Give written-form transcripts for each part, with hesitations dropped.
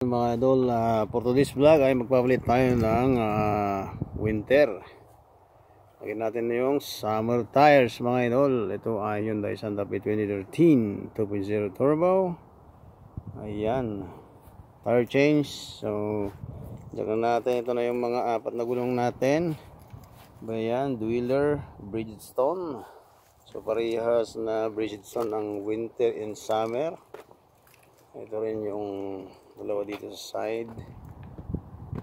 Ayun mga idol, for today's vlog ay magpapalit tayo ng winter. Lagyan natin yung summer tires mga idol. Ito ay Hyundai Santa Fe 2013 2.0 turbo. Ayan, tire change. So dyan natin, ito na yung mga apat na gulong natin. Ayan, Dweller, Bridgestone. So parehas na Bridgestone ang winter and summer. Ito rin yung dalawa dito sa side.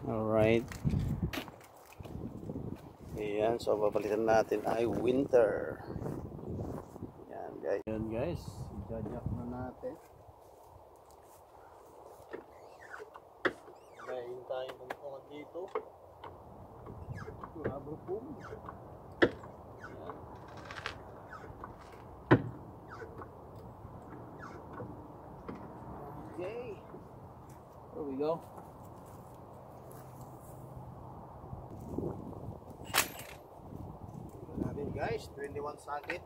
Alright. Ayan, so papalitan natin ay winter. Ayan guys. Ayan guys, i-jack na natin. Ngayon tayo pumunta dito. Rubber boom. Okay, there we go. Natin guys, 21 socket.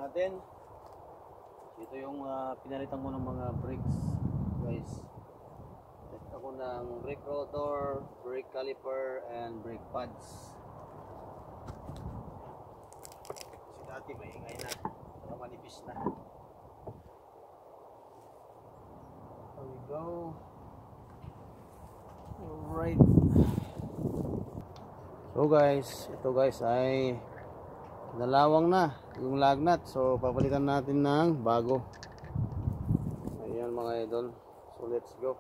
Natin. Ito yung pinalitan ko ng mga brakes guys. Test ako ng brake rotor, brake caliper, and brake pads. Kasi dati maingay na, pero manipis na. There we go. Alright. So guys, ito guys ay nalawang na yung lug nut, so papalitan natin ng bago. Ayan mga idol, so let's go.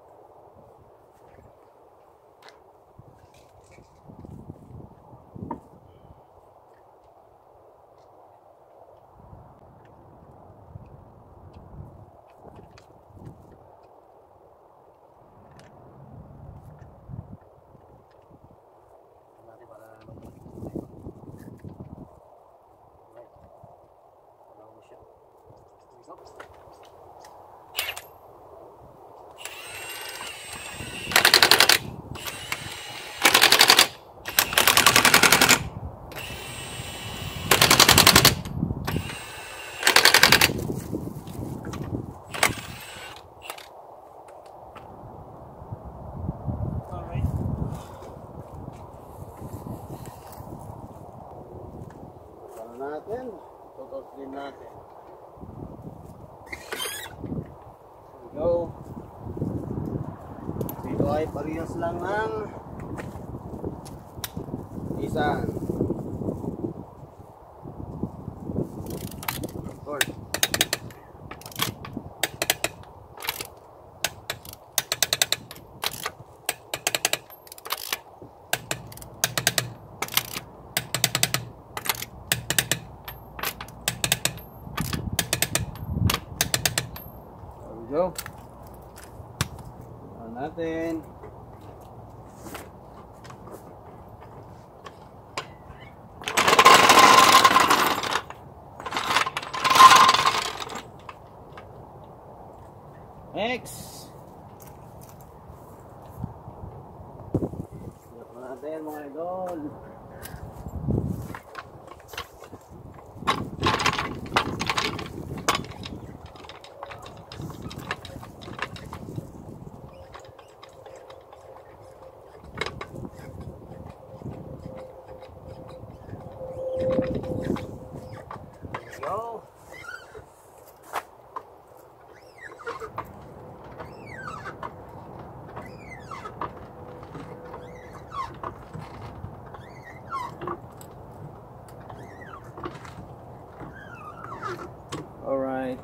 Natin, tutusin natin. There we go. Dito ay parehas lang ng isan. Of course. Go. Ano natin? Next. Ano natin mga idol? Go. All right.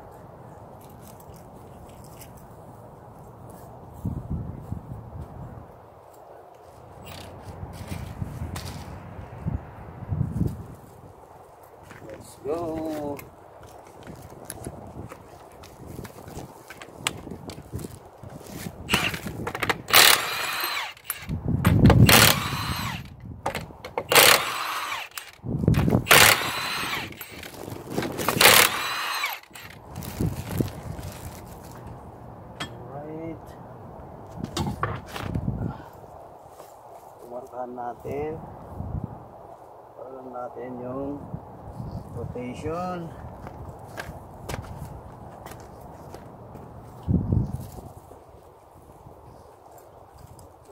Let's go. Puntahan natin. Parang natin yung rotation.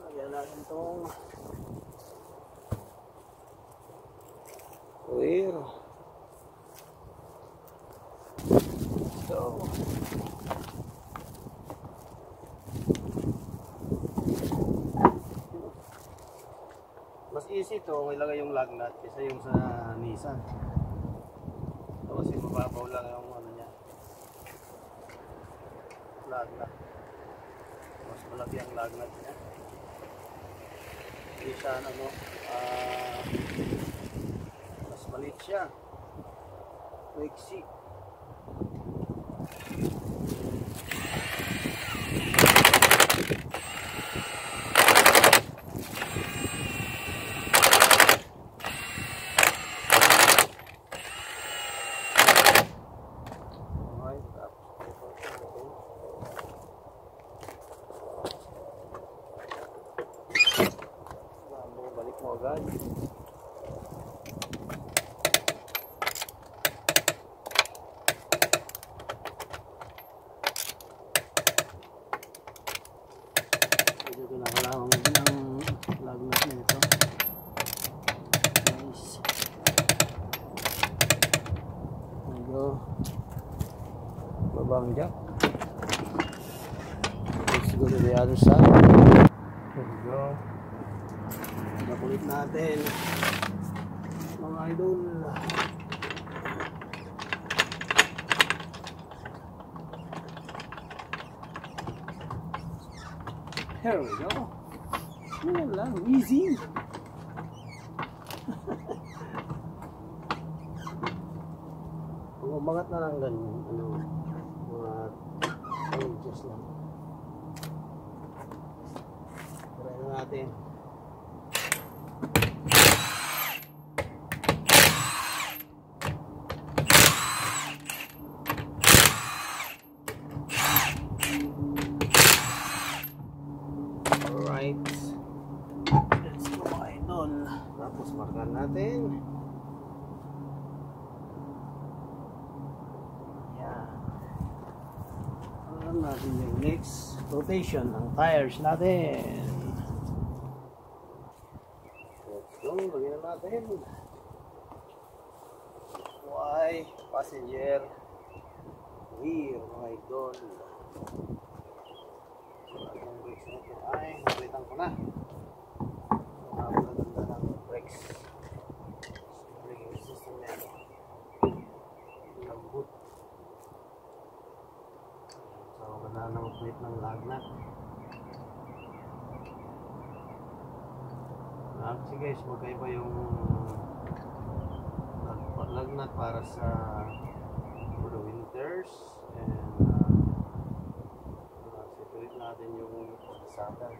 Lagyan natin itong wheel. So, mas easy to ilagay yung lug nut kaysa yung sa Nissan. Ito kasi mababaw lang yung ano niya, lug nut. Mas malaki ang lug nut niya. Hindi siya ano, mas maliit siya. Maiksi. Balik mo agad. Medyo kinakalawang ng lug nut nito. Nice. Medyo babang jack. Let's go to the other side. There we go. Nakulit natin mga idol. Here we go. Yan lang, easy. Kung umangat na lang ganyan, ano, mga inches lang. Try na natin. Alright, let's go mga idol. Tapos markan natin. Yan. Alam natin yung next rotation ng tires natin. Let's go, lagyan natin. Y passenger rear mga idol. Ang brakes natin ay naglitan ko na. Napakaganda ng brakes. Braking system na ito. Lambot. So wala na mag-plate ng lug nut. Actually guys, magkaiba yung lug nut para sa for the winters and separate natin yung saddle.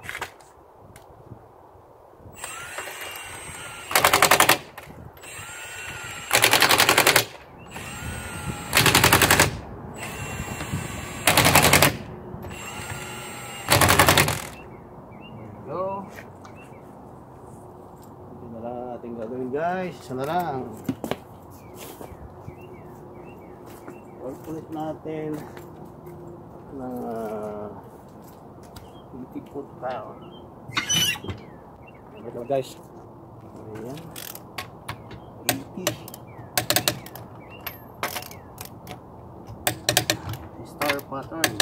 Go. Ito na lang natin gagawin guys. Isa na lang. Ulit natin ng 80 foot-pound. Ito guys. Ayan. 80. Star pattern.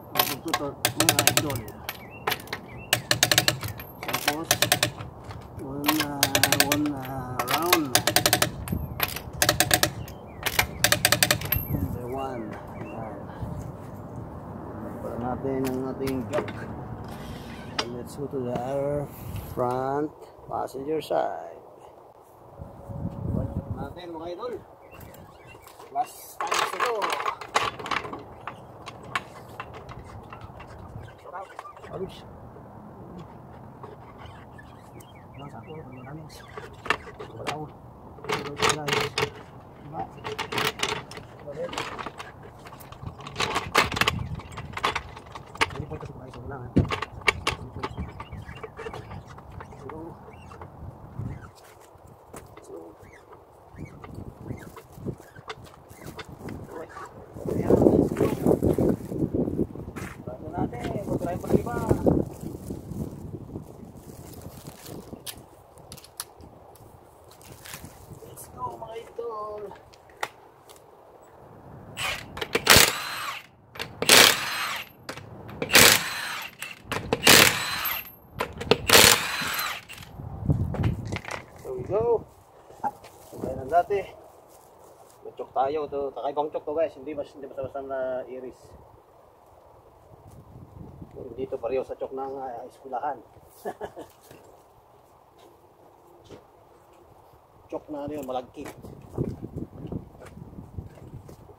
Magtututor mga idol. Tapos one round. And one. Ayan. Para natin ang ating jock. And let's go to the other front passenger side. Natin mga idol. Last time to go. Ayos. Lang ako ng namin. Wala. Diba? Balik. Hindi po ito sa mga isang lang. So, go. Kaya ng dati. May chok tayo. Ito, kakaibang chok to guys. Hindi basta-basta na iris. Dito pareho sa chok ng eskulahan. Chok na ano yun, malagkit.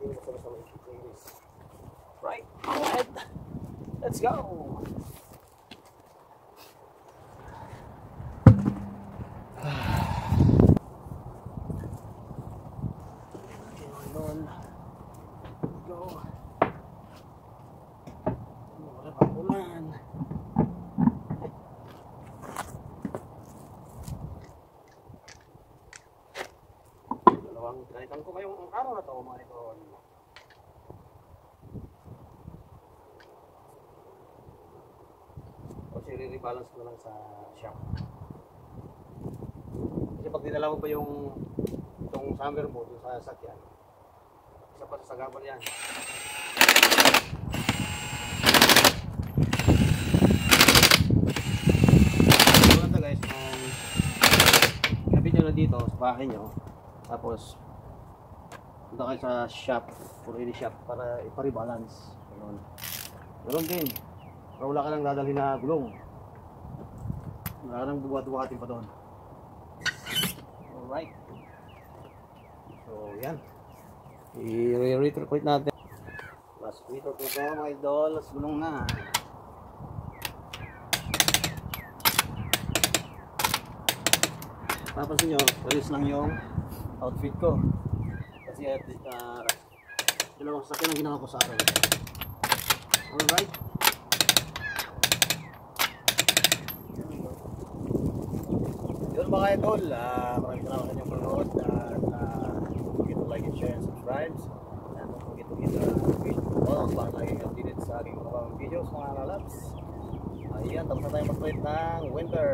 Hindi basta-basta na iris. Right, alright. Let's go. Go. Wala pa ulan. Dalawang tinalitan ko ngayong araw na to mga idol. Kasi re-rebalance ko na lang sa shop. Kasi pag dinala mo pa yung itong summer mo dun sa sakyan, isa pa sa sagabal yan. Maganda guys, kapit nyo na dito sa bahay nyo, tapos punta kayo sa shop, purili shop para ipa-rebalance. Ganun din. Pero wala ka lang dadalhin na gulong. Wala ka nang buhat-buhatin pa doon. Alright. So, yan. I-retrofit natin. Last retrofit ko mga idol. Last gulong na. Papansin nyo, ayos lang yung outfit ko. Kasi dalawang sakyan ang ginawa ko sa akin. Alright. Yun mga idol, maraming salamat sa inyong panonood at don't forget to like and share and subscribe and don't forget to hit the notification bell para lagi kayo updated sa aking mga videos mga lalabs. Ayan, tapos na tayo mag-plate ng winter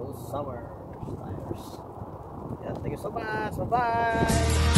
full summer tires. Ayan, thank you so much, bye bye.